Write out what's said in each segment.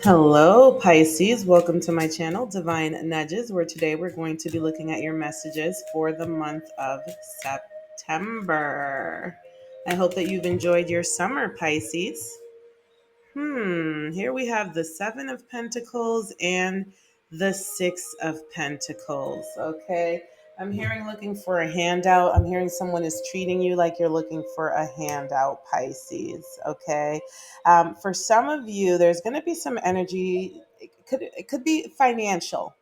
Hello, Pisces. Welcome to my channel, Divine Nudges, where today we're going to be looking at your messages for the month of September. I hope that you've enjoyed your summer, Pisces. Here we have the Seven of Pentacles and the Six of Pentacles. Okay. I'm hearing looking for a handout. I'm hearing someone is treating you like you're looking for a handout, Pisces. Okay. For some of you, there's going to be some energy. It could be financial,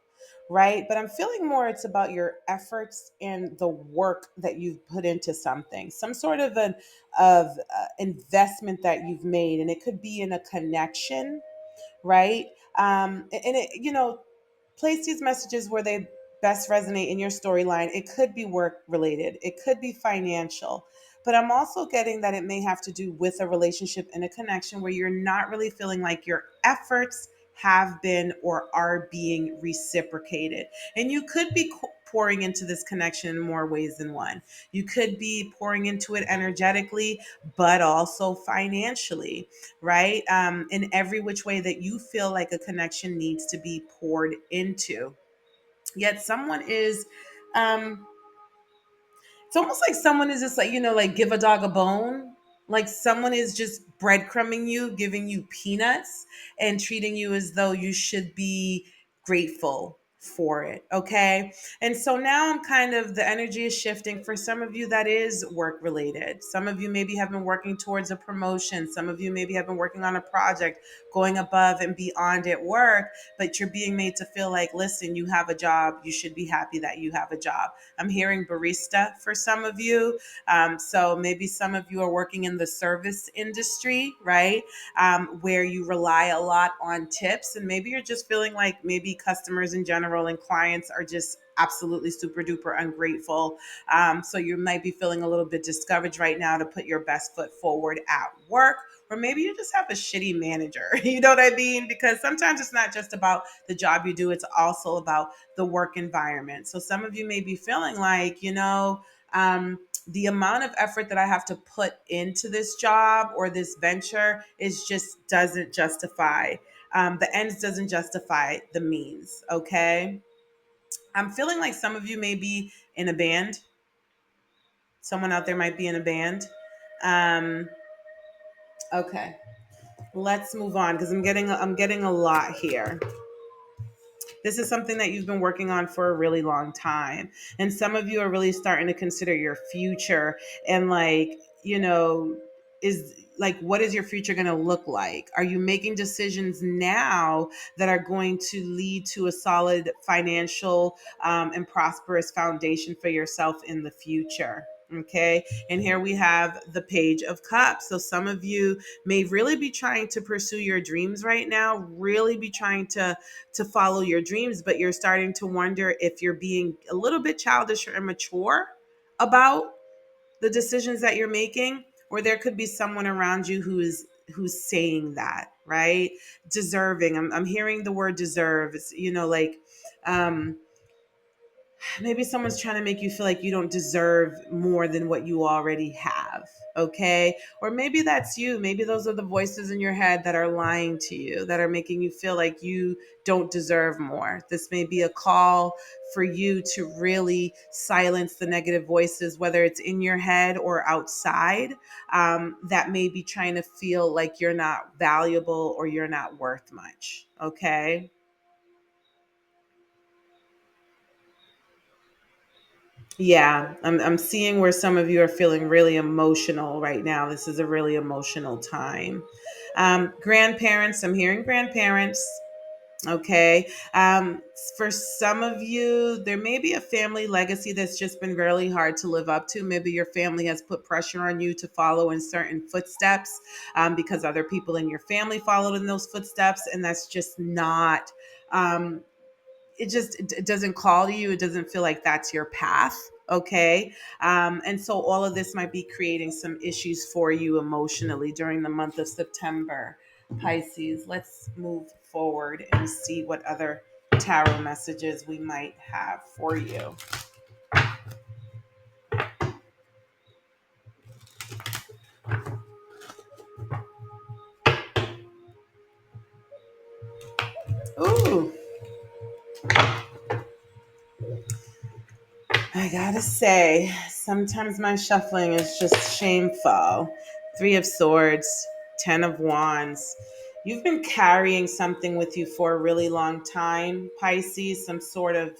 right? But I'm feeling more it's about your efforts and the work that you've put into something, some sort of an of investment that you've made, and it could be in a connection, right? And it, place these messages where they best resonate in your storyline. It could be work related, it could be financial, but I'm also getting that it may have to do with a relationship and a connection where you're not really feeling like your efforts have been or are being reciprocated. And you could be pouring into this connection in more ways than one. You could be pouring into it energetically, but also financially, right? In every which way that you feel like a connection needs to be poured into. Yet someone is, um, it's almost like someone is just like, like give a dog a bone. Like someone is just breadcrumbing you, giving you peanuts, and treating you as though you should be grateful for it. Okay. And so now I'm kind of, the energy is shifting. For some of you, that is work related. Some of you maybe have been working towards a promotion. Some of you maybe have been working on a project, going above and beyond at work, but you're being made to feel like, listen, you have a job. You should be happy that you have a job. I'm hearing barista for some of you. So maybe some of you are working in the service industry, right? Where you rely a lot on tips. And maybe you're just feeling like maybe customers in general and clients are just absolutely super duper ungrateful. So you might be feeling a little bit discouraged right now to put your best foot forward at work. Or maybe you just have a shitty manager. You know what I mean? Because sometimes it's not just about the job you do, it's also about the work environment. So some of you may be feeling like, the amount of effort that I have to put into this job or this venture is just doesn't justify. The ends doesn't justify the means. Okay. I'm feeling like some of you may be in a band. Someone out there might be in a band. Um, okay. Let's move on because I'm getting a lot here. This is something that you've been working on for a really long time. And some of you are really starting to consider your future and like, is like, what is your future going to look like? Are you making decisions now that are going to lead to a solid financial and prosperous foundation for yourself in the future? Okay. And here we have the Page of Cups. So some of you may really be trying to pursue your dreams right now, really be trying to follow your dreams, but you're starting to wonder if you're being a little bit childish or immature about the decisions that you're making, or there could be someone around you who's saying that, right? Deserving. I'm hearing the word deserve. It's, like maybe someone's trying to make you feel like you don't deserve more than what you already have. Okay. Or maybe that's you. Maybe those are the voices in your head that are lying to you, that are making you feel like you don't deserve more. This may be a call for you to really silence the negative voices, whether it's in your head or outside, that may be trying to feel like you're not valuable or you're not worth much. Okay. Yeah, I'm seeing where some of you are feeling really emotional right now. This is a really emotional time. Grandparents, I'm hearing grandparents. Okay. For some of you, there may be a family legacy that's just been really hard to live up to. Maybe your family has put pressure on you to follow in certain footsteps because other people in your family followed in those footsteps, and that's just not. Um, it doesn't call to you. It doesn't feel like that's your path. Okay. And so all of this might be creating some issues for you emotionally during the month of September. Pisces, let's move forward and see what other tarot messages we might have for you. Ooh, I gotta say, sometimes my shuffling is just shameful. Three of Swords, Ten of Wands. You've been carrying something with you for a really long time, Pisces, some sort of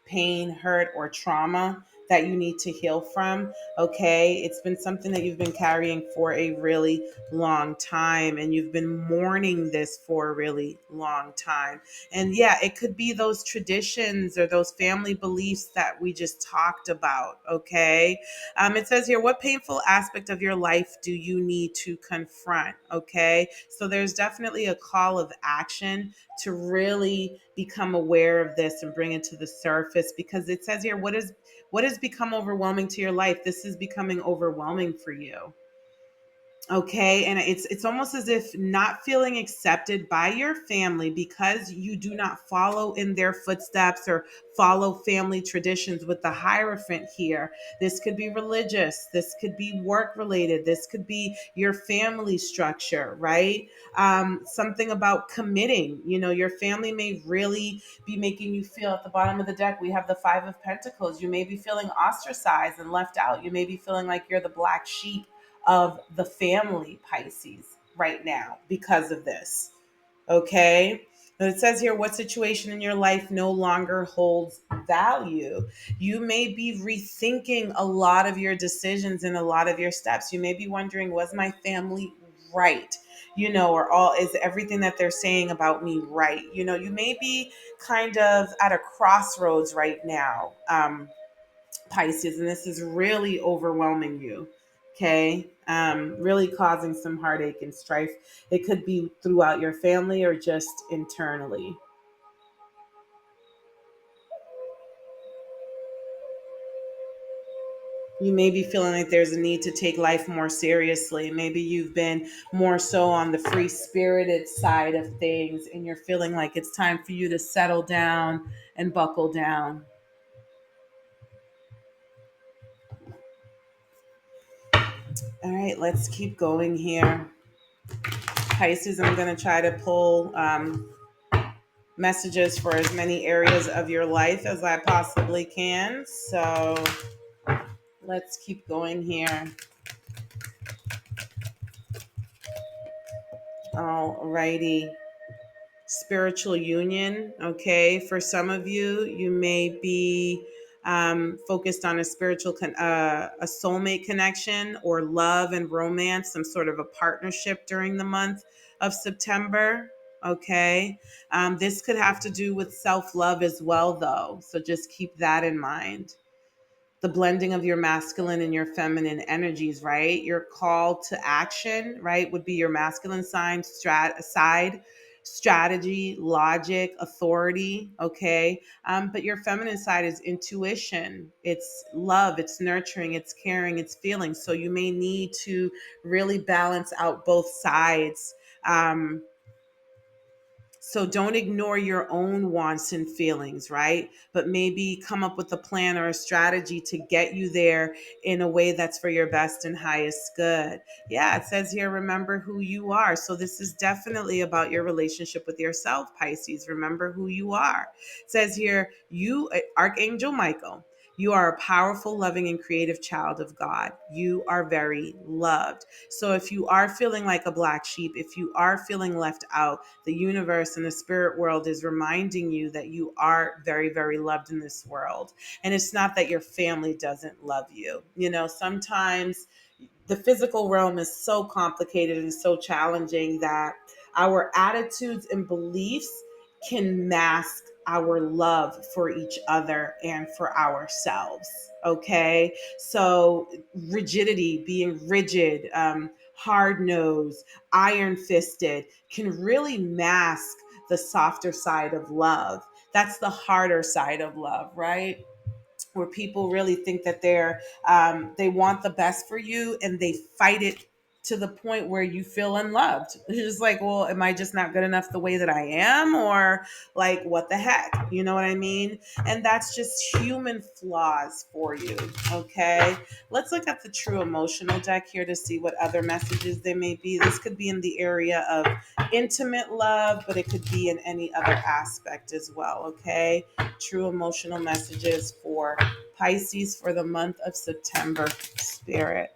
pain, hurt, or trauma that you need to heal from. Okay. It's been something that you've been carrying for a really long time, and you've been mourning this for a really long time. And yeah, it could be those traditions or those family beliefs that we just talked about. Okay. It says here, what painful aspect of your life do you need to confront? Okay. So there's definitely a call of action to really become aware of this and bring it to the surface, because it says here, what has become overwhelming to your life? This is becoming overwhelming for you. Okay, and it's almost as if not feeling accepted by your family because you do not follow in their footsteps or follow family traditions. With the Hierophant here, this could be religious, this could be work related, this could be your family structure, right? Something about committing. Your family may really be making you feel, at the bottom of the deck we have the Five of Pentacles, you may be feeling ostracized and left out. You may be feeling like you're the black sheep of the family, Pisces, right now because of this. Okay. But it says here, what situation in your life no longer holds value? You may be rethinking a lot of your decisions and a lot of your steps. You may be wondering, was my family right? Or all is everything that they're saying about me right? You may be kind of at a crossroads right now. Pisces, and this is really overwhelming you. Okay. Really causing some heartache and strife. It could be throughout your family or just internally. You may be feeling like there's a need to take life more seriously. Maybe you've been more so on the free spirited side of things, and you're feeling like it's time for you to settle down and buckle down. All right, let's keep going here. Pisces, I'm going to try to pull messages for as many areas of your life as I possibly can. So let's keep going here. Alrighty. Spiritual union. Okay. For some of you, you may be focused on a a soulmate connection or love and romance, some sort of a partnership during the month of September. Okay. This could have to do with self love as well, though. So just keep that in mind. The blending of your masculine and your feminine energies, right? Your call to action, right, would be your masculine side, strategy, logic, authority, okay? But your feminine side is intuition, it's love, it's nurturing, it's caring, it's feeling. So you may need to really balance out both sides. So don't ignore your own wants and feelings, right? But maybe come up with a plan or a strategy to get you there in a way that's for your best and highest good. Yeah, it says here, remember who you are. So this is definitely about your relationship with yourself, Pisces. Remember who you are. It says here, Archangel Michael, you are a powerful, loving, and creative child of God. You are very loved. So if you are feeling like a black sheep, if you are feeling left out, the universe and the spirit world is reminding you that you are very, very loved in this world. And it's not that your family doesn't love you. Sometimes the physical realm is so complicated and so challenging that our attitudes and beliefs can mask our love for each other and for ourselves. Okay. So, rigidity, being rigid, hard nosed, iron fisted, can really mask the softer side of love. That's the harder side of love, right? Where people really think that they want the best for you and they fight it to the point where you feel unloved. You're just like, well, am I just not good enough the way that I am? Or like, what the heck? You know what I mean? And that's just human flaws for you. Okay. Let's look at the true emotional deck here to see what other messages there may be. This could be in the area of intimate love, but it could be in any other aspect as well. Okay. True emotional messages for Pisces for the month of September, Spirit.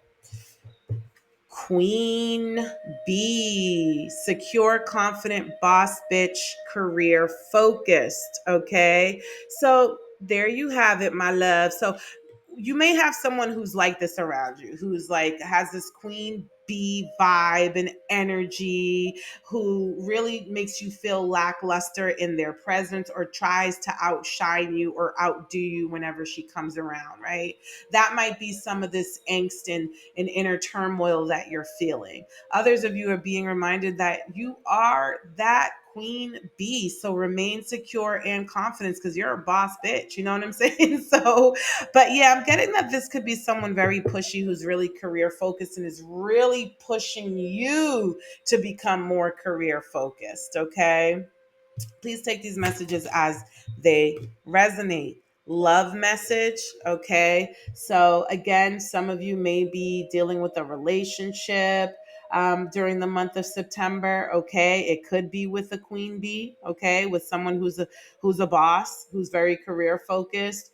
Queen B, secure, confident, boss bitch, career focused. Okay. So there you have it, my love. So you may have someone who's like this around you, who's like has this queen bee vibe and energy, who really makes you feel lackluster in their presence or tries to outshine you or outdo you whenever she comes around, right? That might be some of this angst and inner turmoil that you're feeling. Others of you are being reminded that you are that queen bee. So remain secure and confident because you're a boss bitch. You know what I'm saying? So, but yeah, I'm getting that this could be someone very pushy who's really career focused and is really pushing you to become more career focused. Okay. Please take these messages as they resonate. Love message. Okay. So, again, some of you may be dealing with a relationship during the month of September. Okay. It could be with a queen bee. Okay. With someone who's a boss, who's very career focused.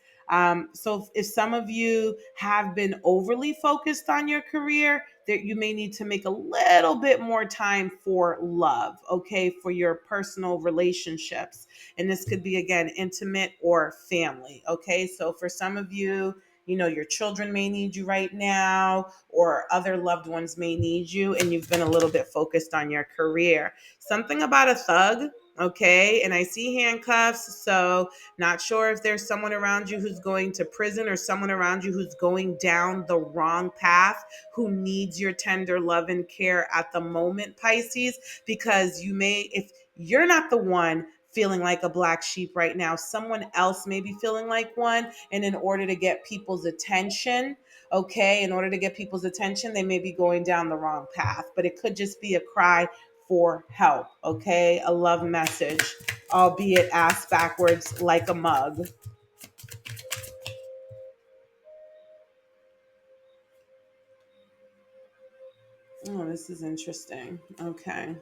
So if some of you have been overly focused on your career, that you may need to make a little bit more time for love, okay, for your personal relationships. And this could be, again, intimate or family, okay? So for some of you, you know, your children may need you right now, or other loved ones may need you, and you've been a little bit focused on your career. Something about a thug, okay? And I see handcuffs, so not sure if there's someone around you who's going to prison or someone around you who's going down the wrong path, who needs your tender love and care at the moment, Pisces, because you may, if you're not the one feeling like a black sheep right now, someone else may be feeling like one. And in order to get people's attention, okay, in order to get people's attention, they may be going down the wrong path, but it could just be a cry for help, okay? A love message, albeit ass backwards like a mug. Oh, this is interesting. Okay.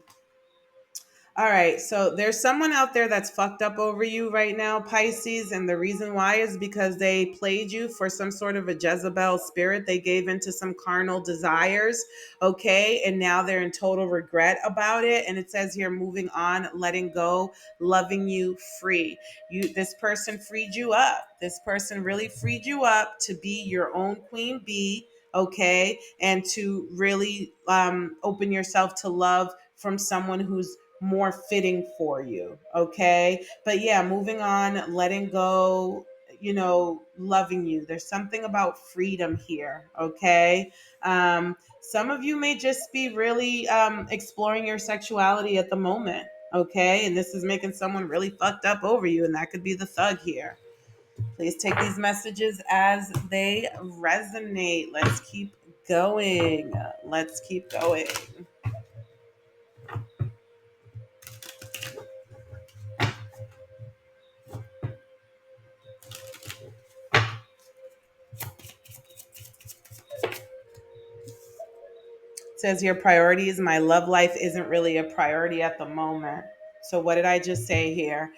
All right, so there's someone out there that's fucked up over you right now, Pisces, and the reason why is because they played you for some sort of a Jezebel spirit. They gave into some carnal desires, okay, and now they're in total regret about it. And it says here, moving on, letting go, loving you free. This person freed you up. This person really freed you up to be your own queen bee, okay, and to really open yourself to love from someone who's more fitting for you. Okay. But yeah, moving on, letting go, you know, loving you. There's something about freedom here. Okay. Some of you may just be really exploring your sexuality at the moment. Okay. And this is making someone really fucked up over you. And that could be the thug here. Please take these messages as they resonate. Let's keep going. Let's keep going. Says your priorities. My love life isn't really a priority at the moment. So what did I just say here?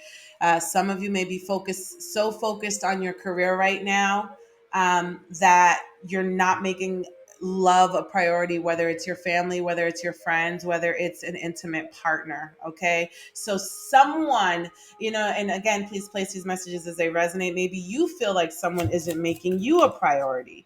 Some of you may be so focused on your career right now that you're not making love a priority, whether it's your family, whether it's your friends, whether it's an intimate partner. Okay. So someone, you know, and again, please place these messages as they resonate. Maybe you feel like someone isn't making you a priority.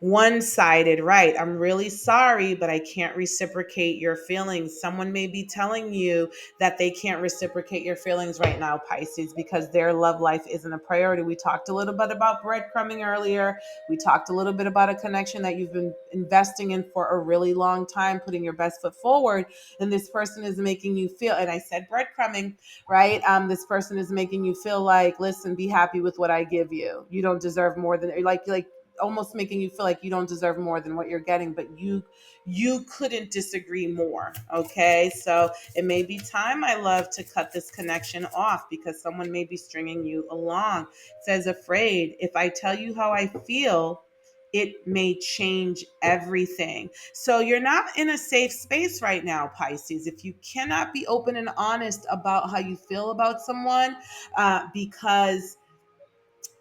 One-sided, right? I'm really sorry, but I can't reciprocate your feelings. Someone may be telling you that they can't reciprocate your feelings right now, Pisces, because their love life isn't a priority. We talked a little bit about breadcrumbing earlier. We talked a little bit about a connection that you've been investing in for a really long time, putting your best foot forward, and this person is making you feel, and I said breadcrumbing, right? This person is making you feel like, listen, be happy with what I give you. You don't deserve more than like almost making you feel like you don't deserve more than what you're getting, but you couldn't disagree more. Okay, so it may be time, my love, to cut this connection off because someone may be stringing you along. It says, afraid, if I tell you how I feel, it may change everything. So you're not in a safe space right now, Pisces. If you cannot be open and honest about how you feel about someone, because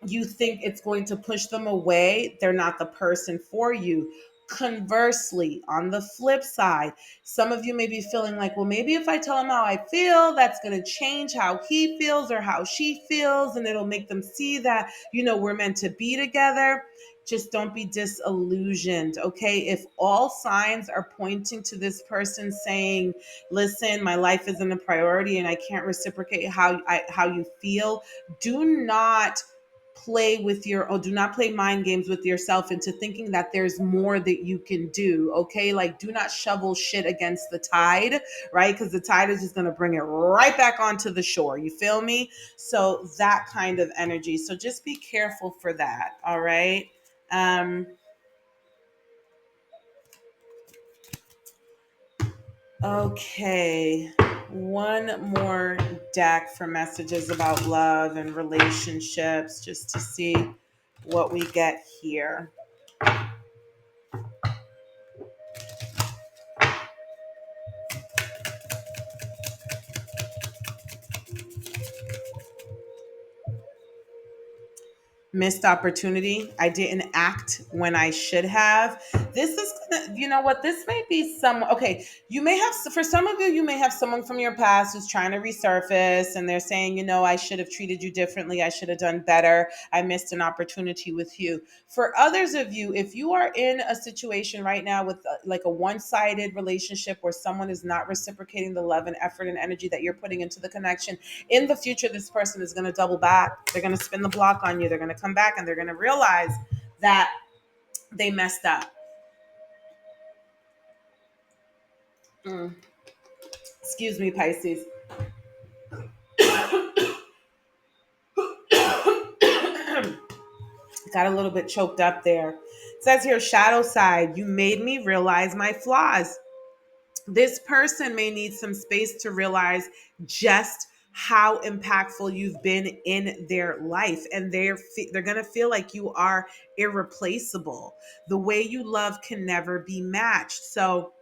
you think it's going to push them away, they're not the person for you. Conversely, on the flip side, some of you may be feeling like, well, maybe if I tell him how I feel, that's going to change how he feels or how she feels, and it'll make them see that, we're meant to be together. Just don't be disillusioned, okay? If all signs are pointing to this person saying, listen, my life isn't a priority and I can't reciprocate how you feel, do not play with your or do not play mind games with yourself into thinking that there's more that you can do. Okay, like, do not shovel shit against the tide, right? Because the tide is just going to bring it right back onto the shore. You feel me? So that kind of energy, so just be careful for that. All right. um okay, one more deck for messages about love and relationships, just to see what we get here. Missed opportunity. I didn't act when I should have. This is gonna, you know what? This may be some, okay. You may have, for some of you, you may have someone from your past who's trying to resurface and they're saying, I should have treated you differently. I should have done better. I missed an opportunity with you. For others of you, if you are in a situation right now with like a one-sided relationship where someone is not reciprocating the love and effort and energy that you're putting into the connection, in the future, this person is going to double back. They're going to spin the block on you. They're going to come back and they're going to realize that they messed up. Excuse me, Pisces. Got a little bit choked up there. It says here, shadow side, you made me realize my flaws. This person may need some space to realize just how impactful you've been in their life, and they're going to feel like you are irreplaceable. The way you love can never be matched. So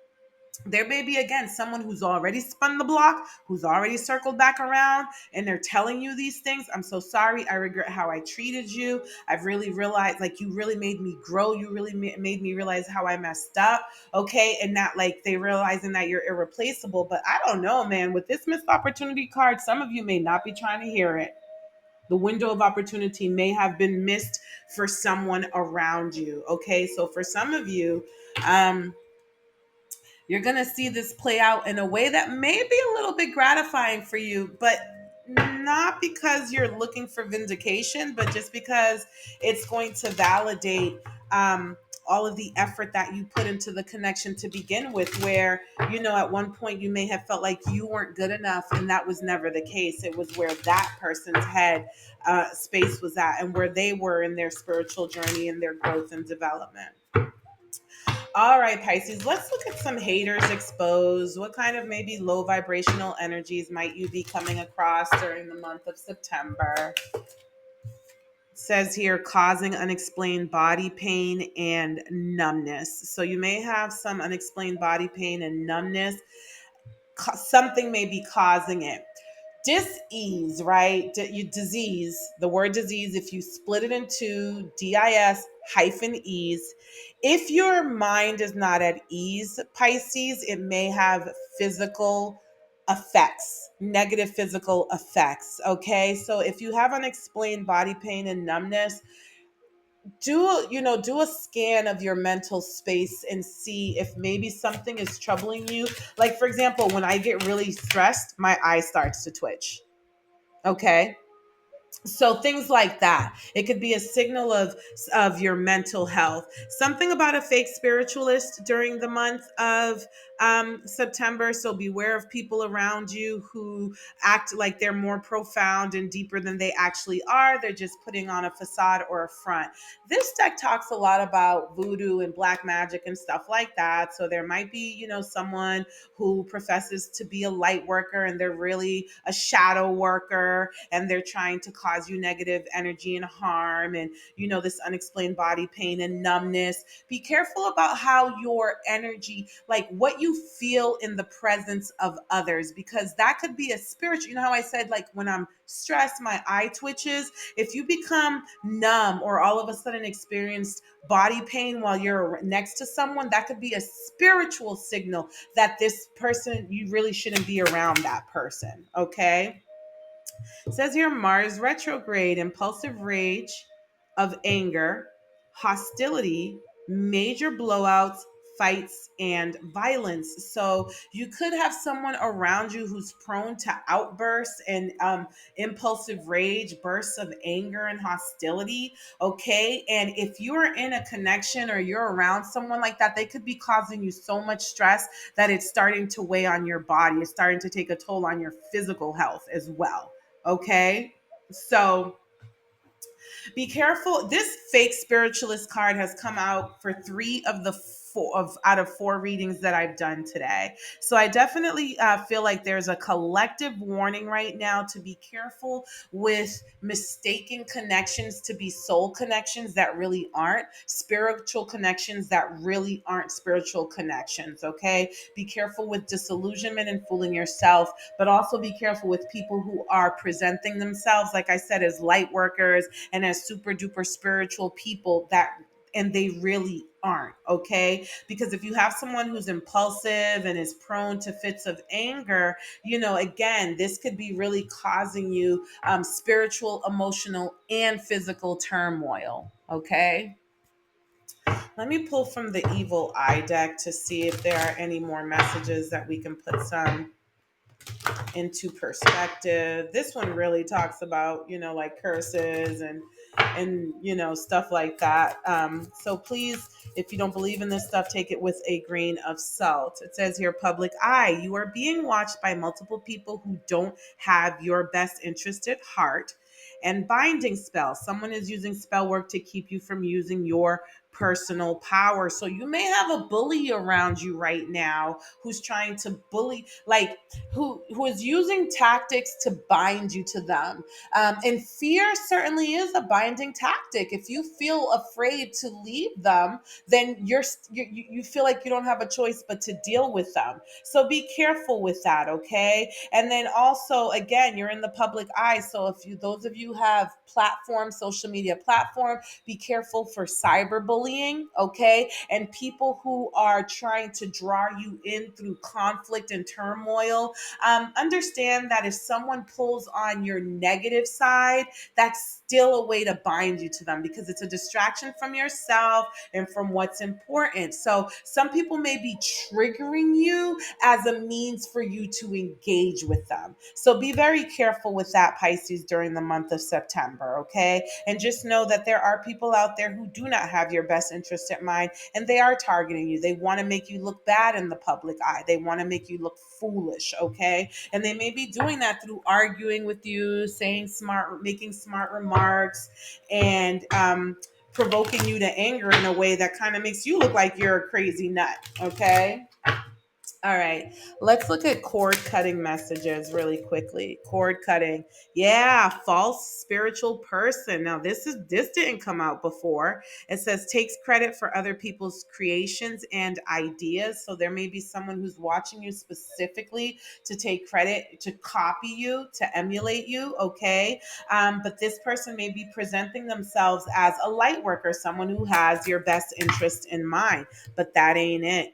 there may be, again, someone who's already spun the block, who's already circled back around, and they're telling you these things. I'm so sorry. I regret how I treated you. I've really realized, like, you really made me grow. You really made me realize how I messed up. Okay. And not like they realizing that you're irreplaceable. But I don't know, man. With this missed opportunity card, some of you may not be trying to hear it. The window of opportunity may have been missed for someone around you. Okay. So for some of you, you're going to see this play out in a way that may be a little bit gratifying for you, but not because you're looking for vindication, but just because it's going to validate all of the effort that you put into the connection to begin with, where, at one point you may have felt like you weren't good enough, and that was never the case. It was where that person's head space was at and where they were in their spiritual journey and their growth and development. All right, Pisces, let's look at some haters exposed. What kind of maybe low vibrational energies might you be coming across during the month of September? It says here, causing unexplained body pain and numbness. So you may have some unexplained body pain and numbness. Something may be causing it. Dis-ease, right? Disease, the word disease, if you split it into dis-ease, if your mind is not at ease, Pisces, it may have physical effects, negative physical effects. Okay, so if you have unexplained body pain and numbness, do a scan of your mental space and see if maybe something is troubling you. Like, for example, when I get really stressed, my eye starts to twitch. Okay. So things like that. It could be a signal of your mental health. Something about a fake spiritualist during the month of September. So beware of people around you who act like they're more profound and deeper than they actually are. They're just putting on a facade or a front. This deck talks a lot about voodoo and black magic and stuff like that. So there might be, someone who professes to be a light worker and they're really a shadow worker, and they're trying to cause you negative energy and harm, and this unexplained body pain and numbness. Be careful about how your energy, like what you feel in the presence of others, because that could be a spiritual, how I said, like when I'm stressed my eye twitches. If you become numb or all of a sudden experience body pain while you're next to someone, that could be a spiritual signal that this person, you really shouldn't be around that person. Okay. It says here Mars retrograde, impulsive rage of anger, hostility, major blowouts, fights, and violence. So you could have someone around you who's prone to outbursts and impulsive rage, bursts of anger and hostility. Okay. And if you're in a connection or you're around someone like that, they could be causing you so much stress that it's starting to weigh on your body. It's starting to take a toll on your physical health as well. Okay. So be careful. This fake spiritualist card has come out for three of the four of out of four readings that I've done today. So I definitely feel like there's a collective warning right now to be careful with mistaking connections to be soul connections that really aren't, spiritual connections that really aren't spiritual connections. Okay. Be careful with disillusionment and fooling yourself, but also be careful with people who are presenting themselves, like I said, as light workers and as super duper spiritual people that, and they really aren't. Okay. Because if you have someone who's impulsive and is prone to fits of anger, again, this could be really causing you spiritual, emotional, and physical turmoil. Okay. Let me pull from the evil eye deck to see if there are any more messages that we can put some into perspective. This one really talks about, like curses and stuff like that. So please, if you don't believe in this stuff, take it with a grain of salt. It says here, public eye, you are being watched by multiple people who don't have your best interest at heart. And binding spell, someone is using spell work to keep you from using your personal power. So you may have a bully around you right now who's trying to bully, like who is using tactics to bind you to them. And fear certainly is a binding tactic. If you feel afraid to leave them, then you feel like you don't have a choice but to deal with them. So be careful with that. Okay. And then also, again, you're in the public eye. So if you, those of you have platforms, social media platform, be careful for cyberbullying. Okay. And people who are trying to draw you in through conflict and turmoil. Understand that if someone pulls on your negative side, that's still a way to bind you to them, because it's a distraction from yourself and from what's important. So some people may be triggering you as a means for you to engage with them. So be very careful with that, Pisces, during the month of September. Okay. And just know that there are people out there who do not have your best interest at mind, and they are targeting you. They want to make you look bad in the public eye. They want to make you look foolish. Okay. And they may be doing that through arguing with you, making smart remarks, and provoking you to anger in a way that kind of makes you look like you're a crazy nut. Okay. All right, let's look at cord cutting messages really quickly. Cord cutting. Yeah, false spiritual person. Now this didn't come out before. It says takes credit for other people's creations and ideas. So there may be someone who's watching you specifically to take credit, to copy you, to emulate you. Okay. But this person may be presenting themselves as a light worker, someone who has your best interest in mind, but that ain't it.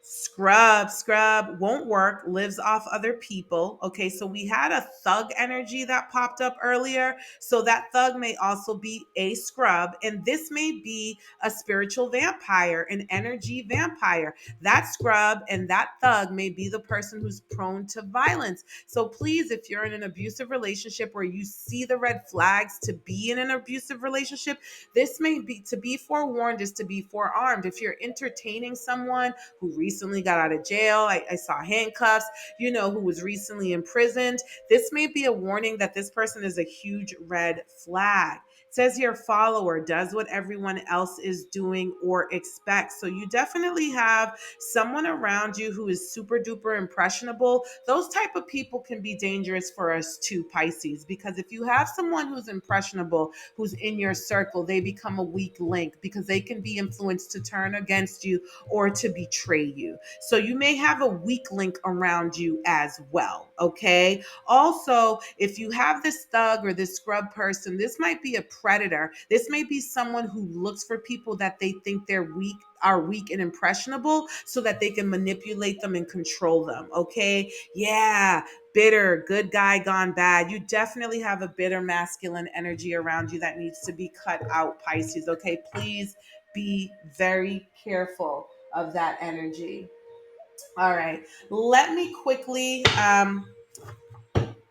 Scrub won't work, lives off other people. Okay, so we had a thug energy that popped up earlier. So that thug may also be a scrub, and this may be a spiritual vampire, an energy vampire. That scrub and that thug may be the person who's prone to violence. So please, if you're in an abusive relationship or you see the red flags to be in an abusive relationship, this may be to be forewarned is to be forearmed. If you're entertaining someone who recently got out of jail, I saw handcuffs, who was recently imprisoned, this may be a warning that this person is a huge red flag. It says here, follower, does what everyone else is doing or expects. So you definitely have someone around you who is super duper impressionable. Those type of people can be dangerous for us too, Pisces, because if you have someone who's impressionable, who's in your circle, they become a weak link because they can be influenced to turn against you or to betray you. So you may have a weak link around you as well. Okay. Also, if you have this thug or this scrub person, this might be a predator. This may be someone who looks for people that they think are weak and impressionable so that they can manipulate them and control them. Okay. Yeah. Bitter, good guy gone bad. You definitely have a bitter masculine energy around you that needs to be cut out, Pisces. Okay. Please be very careful of that energy. All right. Let me quickly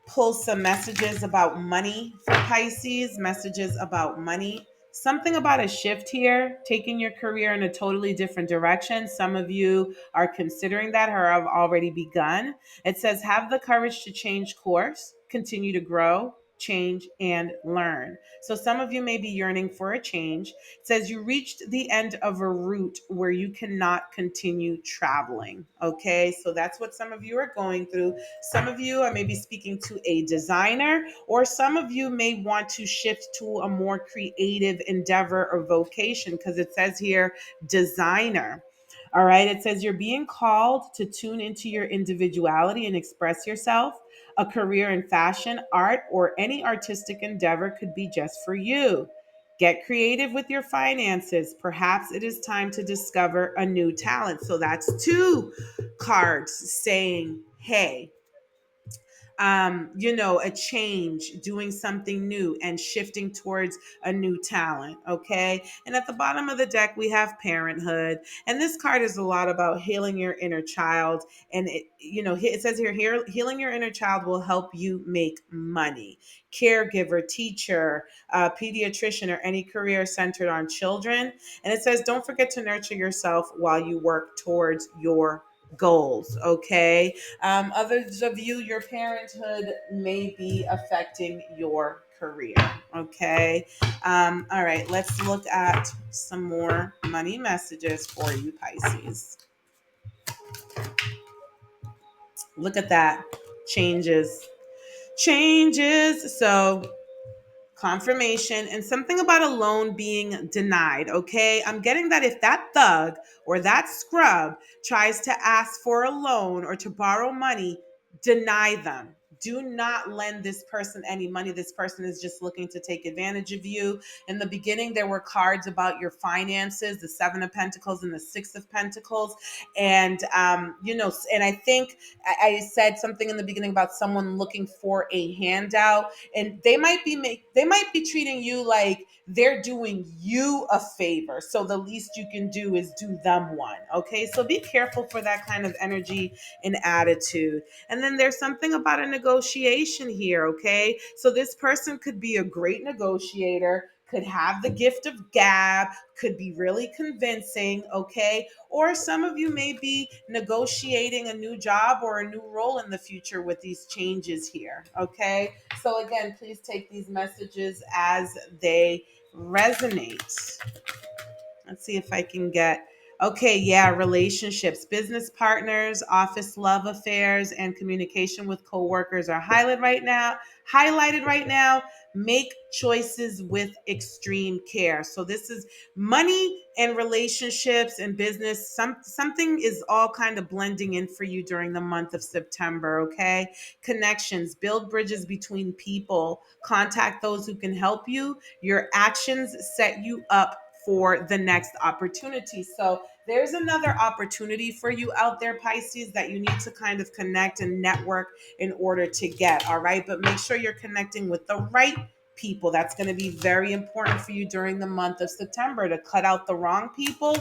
pull some messages about money for Pisces, messages about money. Something about a shift here, taking your career in a totally different direction. Some of you are considering that or have already begun. It says, have the courage to change course, continue to grow, change, and learn. So some of you may be yearning for a change. It says, you reached the end of a route where you cannot continue traveling. Okay, so that's what some of you are going through. Some of you are maybe speaking to a designer, or some of you may want to shift to a more creative endeavor or vocation because it says here designer. All right, it says you're being called to tune into your individuality and express yourself. A career in fashion, art, or any artistic endeavor could be just for you. Get creative with your finances. Perhaps it is time to discover a new talent. So that's two cards saying, hey, a change, doing something new and shifting towards a new talent. Okay. And at the bottom of the deck, we have parenthood. And this card is a lot about healing your inner child. And it says here, healing your inner child will help you make money. Caregiver, teacher, pediatrician, or any career centered on children. And it says, don't forget to nurture yourself while you work towards your goals. Okay. Others of you, your parenthood may be affecting your career. Okay. All right. Let's look at some more money messages for you, Pisces. Look at that. Changes. Changes. So confirmation and something about a loan being denied. Okay. I'm getting that if that thug or that scrub tries to ask for a loan or to borrow money, deny them. Do not lend this person any money. This person is just looking to take advantage of you. In the beginning, there were cards about your finances, the Seven of Pentacles and the Six of Pentacles. And, and I think I said something in the beginning about someone looking for a handout, and they might be treating you like they're doing you a favor. So the least you can do is do them one. Okay. So be careful for that kind of energy and attitude. And then there's something about a negotiation here. Okay. So this person could be a great negotiator, could have the gift of gab, could be really convincing. Okay. Or some of you may be negotiating a new job or a new role in the future with these changes here. Okay. So again, please take these messages as they resonate. Let's see if I can get. Okay, yeah, relationships, business partners, office love affairs, and communication with coworkers are highlighted right now. Highlighted right now. Make choices with extreme care. So this is money and relationships and business. Something is all kind of blending in for you during the month of September. Okay, connections, build bridges between people, contact those who can help you. Your actions set you up for the next opportunity. So there's another opportunity for you out there, Pisces, that you need to kind of connect and network in order to get. All right. But make sure you're connecting with the right people. That's going to be very important for you during the month of September, to cut out the wrong people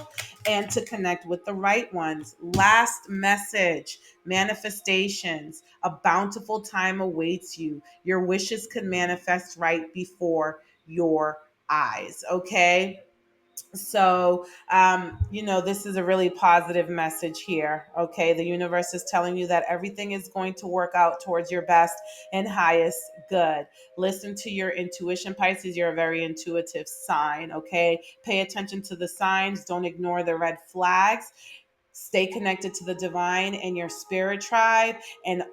and to connect with the right ones. Last message: manifestations. A bountiful time awaits you. Your wishes can manifest right before your eyes. Okay. So, this is a really positive message here. Okay. The universe is telling you that everything is going to work out towards your best and highest good. Listen to your intuition, Pisces. You're a very intuitive sign. Okay. Pay attention to the signs. Don't ignore the red flags. Stay connected to the divine and your spirit tribe, and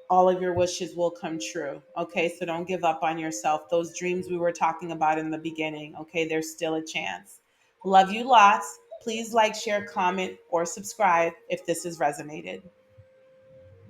all of your wishes will come true. Okay, so don't give up on yourself. Those dreams we were talking about in the beginning, okay, there's still a chance. Love you lots. Please like, share, comment, or subscribe if this has resonated.